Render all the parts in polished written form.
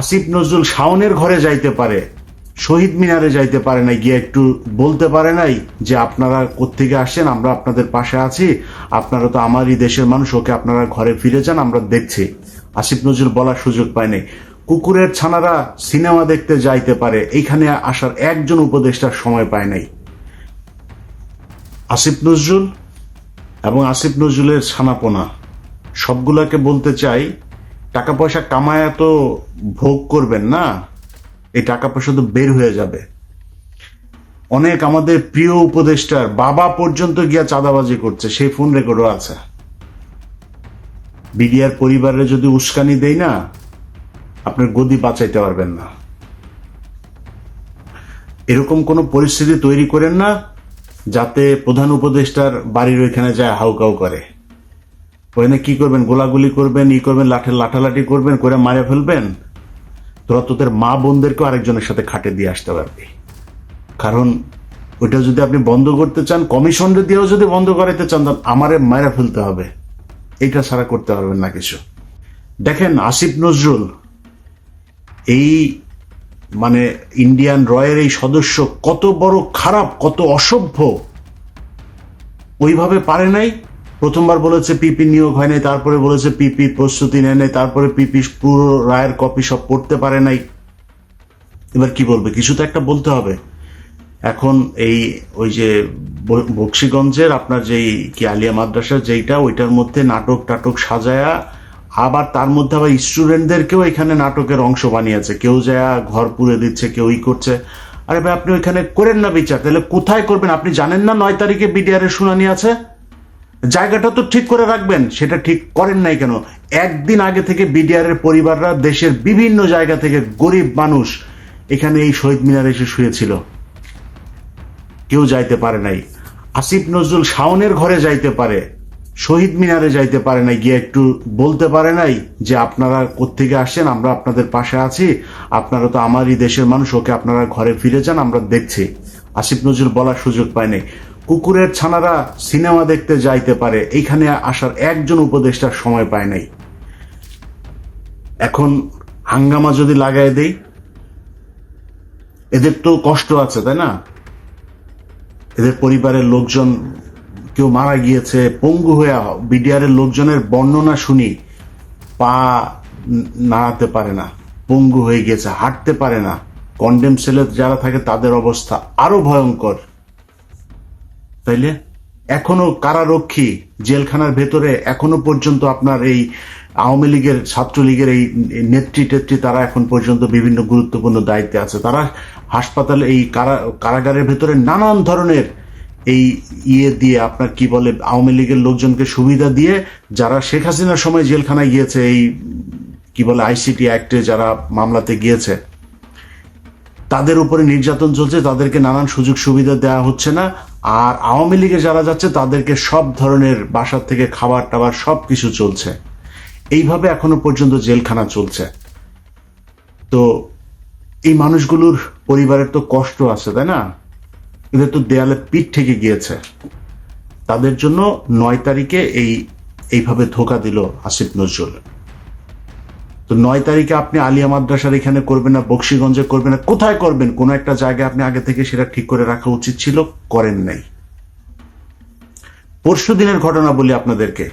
আসিফ নজরুল শাওনের ঘরে যাইতে পারে, শহীদ মিনারে যাইতে পারে নাই, গিয়ে একটু বলতে পারে নাই যে আপনারা কোত্থেকে আসছেন, আমরা আপনাদের পাশে আছি, আপনারা তো আমারই দেশের মানুষ, ওকে আপনারা ঘরে ফিরে যান, আমরা দেখছি। আসিফ নজরুল বলার সুযোগ পায় নাই। কুকুরের ছানারা সিনেমা দেখতে যাইতে পারে, এইখানে আসার একজন উপদেষ্টার সময় পায় নাই। আসিফ নজরুল এবং আসিফ নজরুলের ছানাপোনা সবগুলাকে বলতে চাই, টাকা পয়সা কামায় তো ভোগ করবেন না, এই টাকা পয়সা তো বের হয়ে যাবে। অনেক আমাদের প্রিয় উপদেষ্টার বাবা পর্যন্ত গিয়া চাঁদাবাজি করছে, সেই ফোন রেকর্ডও আছে। বিডিআর পরিবারে যদি উস্কানি দেই না, আপনার গদি বাঁচাইতে পারবেন না। এরকম কোন পরিস্থিতি তৈরি করেন না যাতে প্রধান উপদেষ্টার বাড়ির ওইখানে যায় হাউকাউ করে। ওখানে কি করবেন? গোলাগুলি করবেন, করবেন, লাঠালাঠি করবেন, করে মারে ফেলবেন। তোরা তোদের মা বোনদেরকেও আরেকজনের সাথে খাটে দিয়ে আসতে পারবি। কারণ ওইটা যদি আপনি বন্ধ করতে চান, কমিশন দিয়েও যদি বন্ধ করাইতে চান, আমারে মারা ফেলতে হবে। এইটা ছাড়া করতে পারবেন না কিছু। দেখেন, আসিফ নজরুল এই মানে ইন্ডিয়ান রয়ের এই সদস্য কত বড় খারাপ, কত অসভ্য, ওইভাবে পারে নাই। প্রথমবার বলেছে পিপি নিয়োগ হয় নাই, তারপরে বলেছে পিপি প্রস্তুতি নেয় নাই, তারপরে পিপি পুরো রায়ের কপি সব পড়তে পারে নাই। এবার কি বলবে? কিছু তো একটা বলতে হবে। এখন এই ওই যে বক্সিগঞ্জের আপনার যেই কি আলিয়া মাদ্রাসা যেইটা, ওইটার মধ্যে নাটক টাটক সাজায়া, আবার তার মধ্যে আবার স্টুডেন্টদেরকেও এখানে নাটকের অংশ বানিয়েছে। কেউ যা ঘর পুড়ে দিচ্ছে, কেউ করছে। আরে ভাই, আপনি ওইখানে করেন না বিচার, তাহলে কোথায় করবেন? আপনি জানেন না 9 তারিখে বিডিআর এর শুনানি আছে? জায়গাটা তো ঠিক করে রাখবেন, সেটা ঠিক করেন নাই কেন? একদিন আগে থেকে বিডিআর এর পরিবাররা দেশের বিভিন্ন জায়গা থেকে গরিব মানুষ এখানে এই শহীদ মিনারে এসে শুয়েছিল, কেউ যাইতে পারে নাই। আসিফ নজরুল শাওনের ঘরে যাইতে পারে, শহীদ মিনারে যাইতে পারে নাই, গিয়ে একটু বলতে পারে নাই যে আপনারা কোত্থেকে আসছেন, আমরা আপনাদের পাশে আছি, আপনারা তো আমারই দেশের মানুষ, ওকে আপনারা ঘরে ফিরে যান, আমরা দেখছি। আসিফ নজরুল বলার সুযোগ পায় নাই। কুকুরের ছানারা সিনেমা দেখতে যাইতে পারে, এইখানে আসার একজন উপদেষ্টার সময় পায় নাই। এখন হাঙ্গামা যদি লাগাই দেই, এদের তো কষ্ট আছে, তাই না? এদের পরিবারের লোকজন কেউ মারা গিয়েছে, পঙ্গু হয়ে, বিডিআর এর লোকজনের বর্ণনা শুনি, পা নাড়াতে পারে না, পঙ্গু হয়ে গিয়েছে, হাঁটতে পারে না। কন্ডেম সেলে যারা থাকে তাদের অবস্থা আরো ভয়ঙ্কর। তাইলে এখনো কারারক্ষী জেলখানার ভেতরে এখনো পর্যন্ত আপনার এই আওয়ামী লীগের, ছাত্রলীগের এই নেত্রী টেত্রী, তারা এখন পর্যন্ত বিভিন্ন গুরুত্বপূর্ণ দায়িত্বে আছে। তারা হাসপাতালে, এই কারাগারের ভেতরে নানান ধরনের এই দিয়ে আপনার কি বলে, আওয়ামী লীগের লোকজনকে সুবিধা দিয়ে, যারা শেখ হাসিনার সময় জেলখানায় গিয়েছে, এই কি বলে আইসিটি অ্যাক্টে যারা মামলাতে গিয়েছে, তাদের উপরে নির্যাতন চলছে, তাদেরকে নানান সুযোগ সুবিধা দেওয়া হচ্ছে না। আর আওয়ামী লীগে যারা যাচ্ছে তাদেরকে সব ধরনের বাসার থেকে খাবার টাবার সব কিছু চলছে। এইভাবে এখনো পর্যন্ত জেলখানা চলছে। তো এই মানুষগুলোর পরিবারের তো কষ্ট আছে, তাই না? এদের তো দেয়ালে পিঠ থেকে গিয়েছে। তাদের জন্য 9 তারিখে এইভাবে ধোকা দিল আসিফ নজরুল। তো 9 তারিখে আপনি আলিয়া মাদ্রাসার এখানে করবেন না, বক্সিগঞ্জে করবেন না, কোথায় করবেন? কোন একটা জায়গায় আপনি আগে থেকে সেটা ঠিক করে রাখা উচিত ছিল, করেন নাই। পরশু দিনের ঘটনা বলি আপনাদেরকে,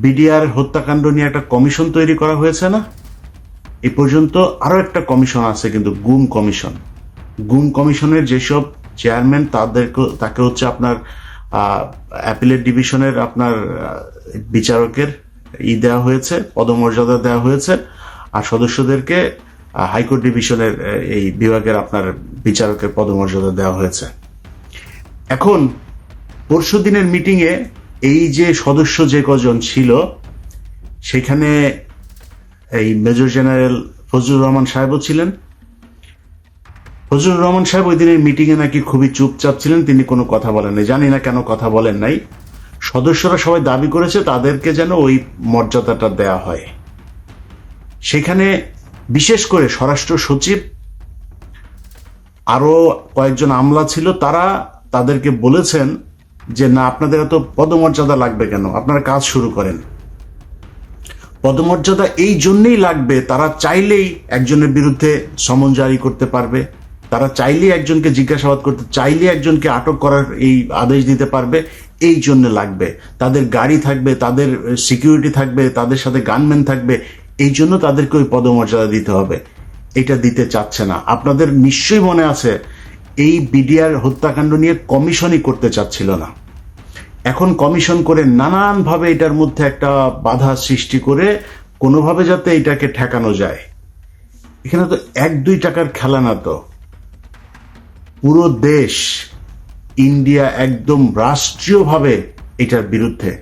বিডিআর হত্যাকাণ্ড নিয়ে একটা কমিশন তৈরি করা হয়েছে না? এই পর্যন্ত আরো একটা কমিশন আছে, কিন্তু গুম কমিশন। গুম কমিশনের যেসব চেয়ারম্যান, তাকে হচ্ছে আপনার অ্যাপিলেট ডিভিশনের আপনার বিচারকের দেওয়া হয়েছে, পদমর্যাদা দেওয়া হয়েছে, আর সদস্যদেরকে হাইকোর্ট ডিভিশনের এই বিভাগের আপনার বিচারকের পদমর্যাদা দেওয়া হয়েছে। এখন পরশু দিনের মিটিংয়ে এই যে সদস্য যে কজন ছিল, সেখানে এই মেজর জেনারেল ফজলুর রহমান সাহেবও ছিলেন। ফজলুর রহমান সাহেব ওই দিনের মিটিংয়ে নাকি খুবই চুপচাপ ছিলেন, তিনি কোনো কথা বলেন নাই। জানি না কেন কথা বলেন নাই। সদস্যরা সবাই দাবি করেছে তাদেরকে যেন ওই মর্যাদাটা দেয়া হয়। সেখানে বিশেষ করে স্বরাষ্ট্র সচিব, আরো কয়েকজন আমলা ছিল, তাদেরকে বলেছেন যে না, আপনাদের এত পদমর্যাদা লাগবে কেন, আপনারা কাজ শুরু করেন। পদমর্যাদা এই জন্যই লাগবে, তারা চাইলেই একজনের বিরুদ্ধে সমন জারি করতে পারবে, তারা চাইলেই একজনকে জিজ্ঞাসাবাদ করতে, চাইলেই একজনকে আটক করার এই আদেশ দিতে পারবে। এই জন্য লাগবে, তাদের গাড়ি থাকবে, তাদের সিকিউরিটি থাকবে, তাদের সাথে গানম্যান থাকবে, এই জন্য তাদেরকে ওই পদমর্যাদা দিতে হবে। এটা দিতে চাচ্ছে না। আপনাদের নিশ্চয়ই মনে আছে, এই বিডিআর হত্যাকাণ্ড নিয়ে কমিশনই করতে চাচ্ছিল না। এখন কমিশন করে নানানভাবে এটার মধ্যে একটা বাধা সৃষ্টি করে কোনোভাবে যাতে এটাকে ঠেকানো যায়। এখানে তো 1-2 টাকার খেলা না, তো পুরো দেশ, ইন্ডিয়া একদম রাষ্ট্রীয়ভাবে এটার বিরুদ্ধে।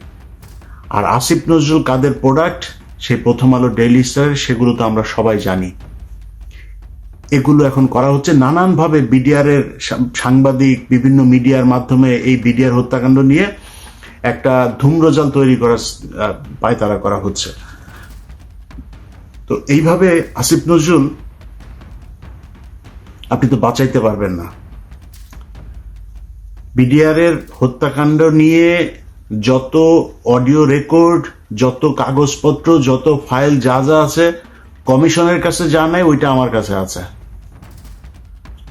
আর আসিফ নজরুল কাদের প্রোডাক্ট, সেই প্রথম আলো, ডেইলি স্টার, সেগুলো তো আমরা সবাই জানি। এগুলো এখন করা হচ্ছে নানানভাবে। বিডিআর এর সাংবাদিক বিভিন্ন মিডিয়ার মাধ্যমে এই বিডিআর হত্যাকাণ্ড নিয়ে একটা ধূম্রজাল তৈরি করার পায়তারা করা হচ্ছে। তো এইভাবে আসিফ নজরুল আপনি তো বাঁচাইতে পারবেন না। বিডিআর এর হত্যাকাণ্ড নিয়ে যত অডিও রেকর্ড, যত কাগজপত্র, যত ফাইল যা যা আছে, কমিশনের কাছে যা নাই ওইটা আমার কাছে আছে।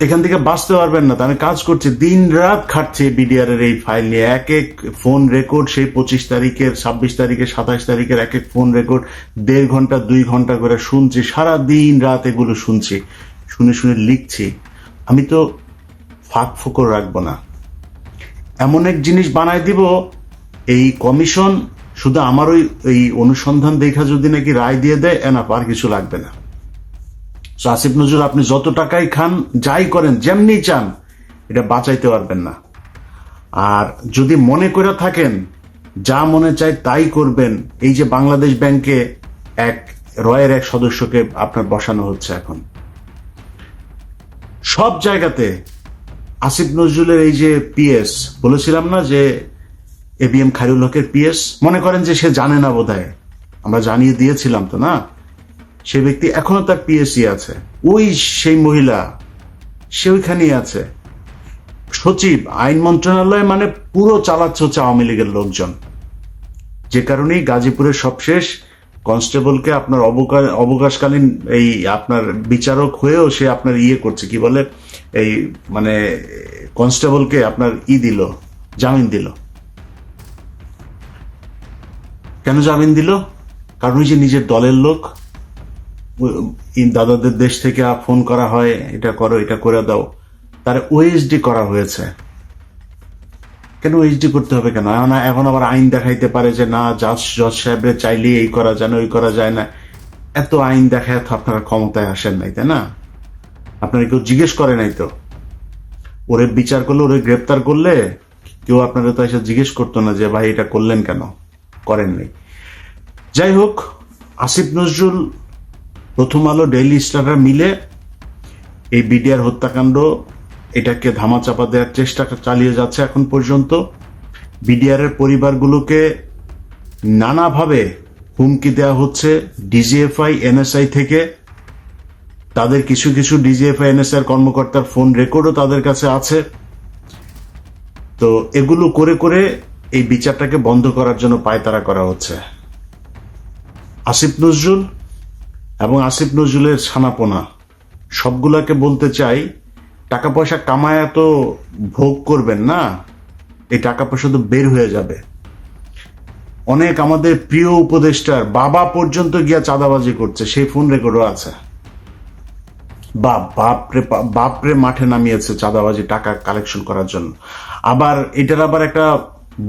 এখান থেকে বাঁচতে পারবেন না। আমি কাজ করছি, দিন রাত খাটছি বিডিআর এর এই ফাইল নিয়ে। এক এক ফোন রেকর্ড, সেই 25 তারিখের, 26 তারিখের, 27 তারিখের এক এক ফোন রেকর্ড 1.5 ঘন্টা 2 ঘন্টা করে শুনছি, সারা দিন রাত এগুলো শুনছি, শুনে শুনে লিখছি। আমি তো ফাঁক ফোকর রাখবো না, এমন এক জিনিস বানায় দিব এই কমিশন শুধু আমার ওই অনুসন্ধান দেখা যদি নাকি রায় দিয়ে দেয়, এনাফ, আর কিছু লাগবে না। আসিফ নজরুল আপনি যত টাকাই খান, যাই করেন, যেমনি চান, এটা বাঁচাইতে পারবেন না। আর যদি মনে করে থাকেন যা মনে চায় তাই করবেন, এই যে বাংলাদেশ ব্যাংকে রয়ের এক সদস্যকে আপনার বসানো হচ্ছে এখন, সব জায়গাতে আসিফ নজরুলের এই যে পিএস, বলেছিলাম না যে এবিএম খায়রুল হকের পিএস, মনে করেন যে সে জানে না বোধহয়, আমরা জানিয়ে দিয়েছিলাম তো না, সে ব্যক্তি এখনো তার পিএসসি আছে, ওই সেই মহিলা সে ওইখানেই আছে। সচিব আইন মন্ত্রণালয় মানে পুরো চালাচ্ছে হচ্ছে আওয়ামী লীগের লোকজন। যে কারণেই গাজীপুরের সবশেষ কনস্টেবলকে আপনার অবকাশকালীন এই আপনার বিচারক হয়েও সে আপনার ইয়ে করছে, কি বলে, এই মানে কনস্টেবলকে আপনার দিল, জামিন দিল। কেন জামিন দিল? কারণ ওই যে নিজের দলের লোক, দাদাদের দেশ থেকে ফোন করা হয়, এটা করো, এটা করে দাও, তার ওএসডি করা হয়েছে। কেন ওএসডি করতে হবে কেন? এখন আবার আইন দেখাইতে পারে যে না, জজ সাহেবের চাইলে এই করা যায় না, ওই করা যায় না। এত আইন দেখায় তো আপনারা ক্ষমতায় আসেন নাই, তাই না? আপনারা কেউ জিজ্ঞেস করে নাই তো। ওরে বিচার করলে, ওরে গ্রেপ্তার করলে কেউ আপনারা তো এসে জিজ্ঞেস করতো না যে ভাই এটা করলেন কেন, করেননি। যাই হোক, আসিফ নজরুল, প্রথম আলো, ডেইলি স্টার মিলে এই বিডিআর হত্যাকাণ্ড এটাকে ধামাচাপা দেওয়ার চেষ্টা চালিয়ে যাচ্ছে এখন পর্যন্ত। বিডিআর এর পরিবারগুলোকে নানাভাবে হুমকি দেওয়া হচ্ছে ডিজিএফআই, এনএসআই থেকে। তাদের কিছু কিছু ডিজিএফআই, এনএসআই কর্মকর্তার ফোন রেকর্ডও তাদের কাছে আছে। তো এগুলো করে করে এই বিচারটাকে বন্ধ করার জন্য পায়তারা করা হচ্ছে। আসিফ নজরুল এবং আসিফ নজরুলের ছানাপোনা সবগুলাকে বলতে চাই, টাকা পয়সা কামায় তো ভোগ করবেন না, এই টাকা পয়সা তো বের হয়ে যাবে। অনেক আমাদের প্রিয় উপদেষ্টার বাবা পর্যন্ত গিয়া চাঁদাবাজি করছে, সেই ফোন রেকর্ডও আছে। বাপরে মাঠে নামিয়েছে চাঁদাবাজি টাকা কালেকশন করার জন্য। আবার এটার আবার একটা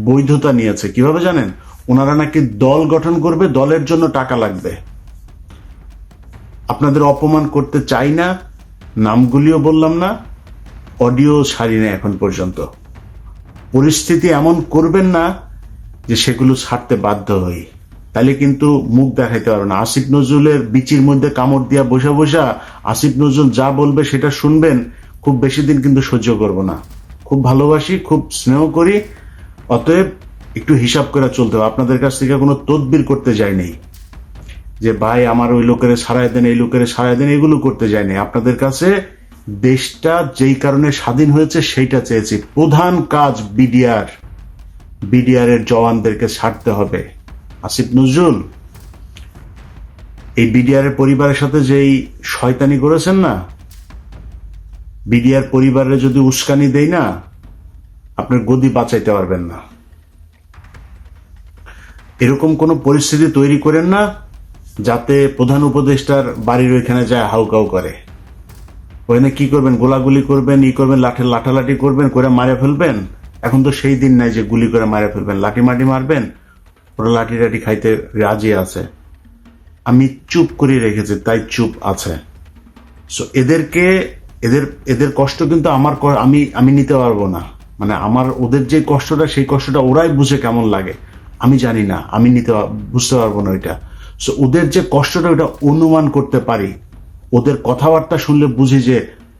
বৈধতা নিয়েছে, কিভাবে জানেন? ওনারা নাকি দল গঠন করবে, দলের জন্য টাকা লাগবে। আপনাদের অপমান করতে চাই না, নামগুলিও বললাম না, অডিও ছাড়ি না এখন পর্যন্ত। পরিস্থিতি এমন করবেন না যে সেগুলো ছাড়তে বাধ্য হই, তাহলে কিন্তু মুখ দেখাইতে পারবে না। আসিফ নজরুলের বিচির মধ্যে কামড় দিয়া বসা বসা আসিফ নজরুল যা বলবে সেটা শুনবেন, খুব বেশি দিন কিন্তু সহ্য করব না। খুব ভালোবাসি, খুব স্নেহ করি, অতএব একটু হিসাব করে চলতে হবে। আপনাদের কাছ থেকে কোনো তদবির করতে যায়নি যে ভাই আমার ওই লোকের সারাই দেন, এই লোকের সারাই দেন, এগুলো করতে যায়নি। আপনাদের কাছে দেশটা যেই কারণে স্বাধীন হয়েছে সেইটা চেয়েছি। প্রধান কাজ বিডিআর এর জওয়ানদেরকে ছাড়তে হবে। আসিফ নজরুল এই বিডিআর এর পরিবারের সাথে যেই শয়তানি করেছেন না, বিডিআর পরিবারে যদি উস্কানি দেই না, আপনার গদি বাঁচাইতে পারবেন না। এরকম কোনো পরিস্থিতি তৈরি করেন না যাতে প্রধান উপদেষ্টার বাড়ির ওইখানে যায় হাউকাউ করে। ওখানে কি করবেন? গোলাগুলি করবেন, করবেন, লাঠালাঠি করবেন, করে মারে ফেলবেন। এখন তো সেই দিন নাই যে গুলি করে মারে ফেলবেন, লাঠি মাটি মারবেন। ওরা লাঠি টাঠি খাইতে রাজি আছে। আমি চুপ করে রেখেছি, তাই চুপ আছে। সো এদেরকে এদের কষ্ট কিন্তু আমি নিতে পারবো না। মানে আমার ওদের যে কষ্টটা, সেই কষ্টটা ওরাই বুঝে কেমন লাগে আমি জানি না, আমি বুঝতে পারবো না ওইটা। সো ওদের যে কষ্টটা ওটা অনুমান করতে পারি। ওদের কথাবার্তা শুনলে বুঝি যে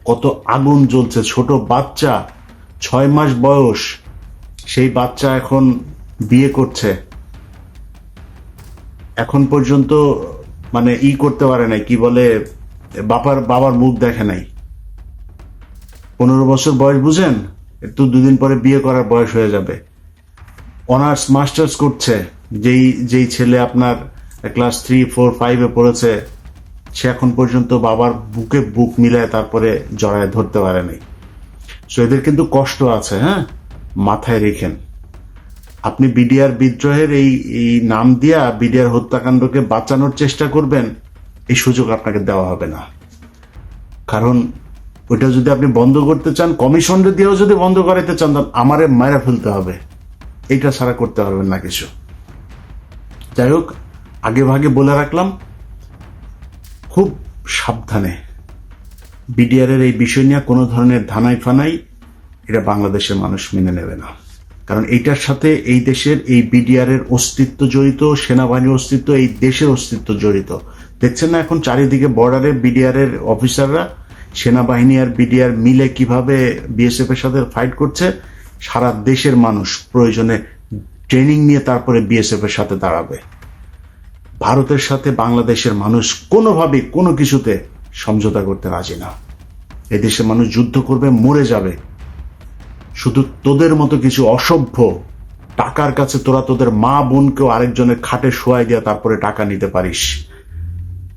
কত আগুন জ্বলছে। ছোট বাচ্চা, 6 মাস বয়স, সেই বাচ্চা এখন বিয়ে করছে, এখন পর্যন্ত মানে করতে পারে নাই, কি বলে, বাবার মুখ দেখে নাই। 15 বছর বয়স, বুঝেন? একটু 2 দিন পরে বিয়ে করার বয়স হয়ে যাবে। অনার্স মাস্টার্স করছে, যেই ছেলে আপনার ক্লাস 3, 4, 5-এ পড়েছে, সে এখন পর্যন্ত বাবার বুকে বুক মিলায় তারপরে জড়ায় ধরতে পারে নাই। সো এদের কিন্তু কষ্ট আছে, হ্যাঁ, মাথায় রেখেন। আপনি বিডিআর বিদ্রোহের এই নাম দিয়া বিডিআর হত্যাকাণ্ডকে বাঁচানোর চেষ্টা করবেন, এই সুযোগ আপনাকে দেওয়া হবে না। কারণ ওইটা যদি আপনি বন্ধ করতে চান, কমিশনরে দিয়েও যদি বন্ধ করাইতে চান, তখন আমারে মায়েরা ফেলতে হবে। এইটা ছাড়া করতে পারবেন না কিছু। যাই হোক, আগে ভাগে বলে রাখলাম, খুব সাবধানে। বিডিআর এর এই বিষয় নিয়ে কোনো ধরনের ধানাই ফানাই এটা বাংলাদেশের মানুষ মেনে নেবে না। কারণ এইটার সাথে এই দেশের এই বিডিআর এর অস্তিত্ব জড়িত, সেনাবাহিনীর অস্তিত্ব, এই দেশের অস্তিত্ব জড়িত। দেখছেন না এখন চারিদিকে বর্ডারে বিডিআর এর অফিসাররা, সেনাবাহিনী আর বিডিআর মিলে কিভাবে বিএসএফ এর সাথে ফাইট করছে। সারা দেশের মানুষ প্রয়োজনে ট্রেনিং নিয়ে তারপরে বিএসএফ এর সাথে দাঁড়াবে। ভারতের সাথে বাংলাদেশের মানুষ কোনোভাবে কোনো কিছুতে সমঝোতা করতে রাজি না। এদেশের মানুষ যুদ্ধ করবে, মরে যাবে। শুধু তোদের মতো কিছু অসভ্য টাকার কাছে তোরা তোদের মা বোনকেও আরেকজনের খাটে শোয়াই দিয়া তারপরে টাকা নিতে পারিস।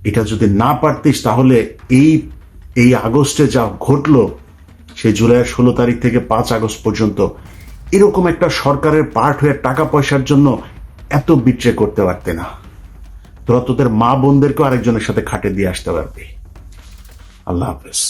এটা যদি না পারতিস, তাহলে এই আগস্টে যা ঘটলো, সেই জুলাইয়ের 16 তারিখ থেকে 5 আগস্ট পর্যন্ত এরকম একটা সরকারের পার্ট হয়ে টাকা পয়সার জন্য এত বিট্রে করতে পারতে না। তোরা তোদের মা বোনদেরকেও আরেকজনের সাথে খাটে দিয়ে আসতে পারবি। আল্লাহ হাফেজ।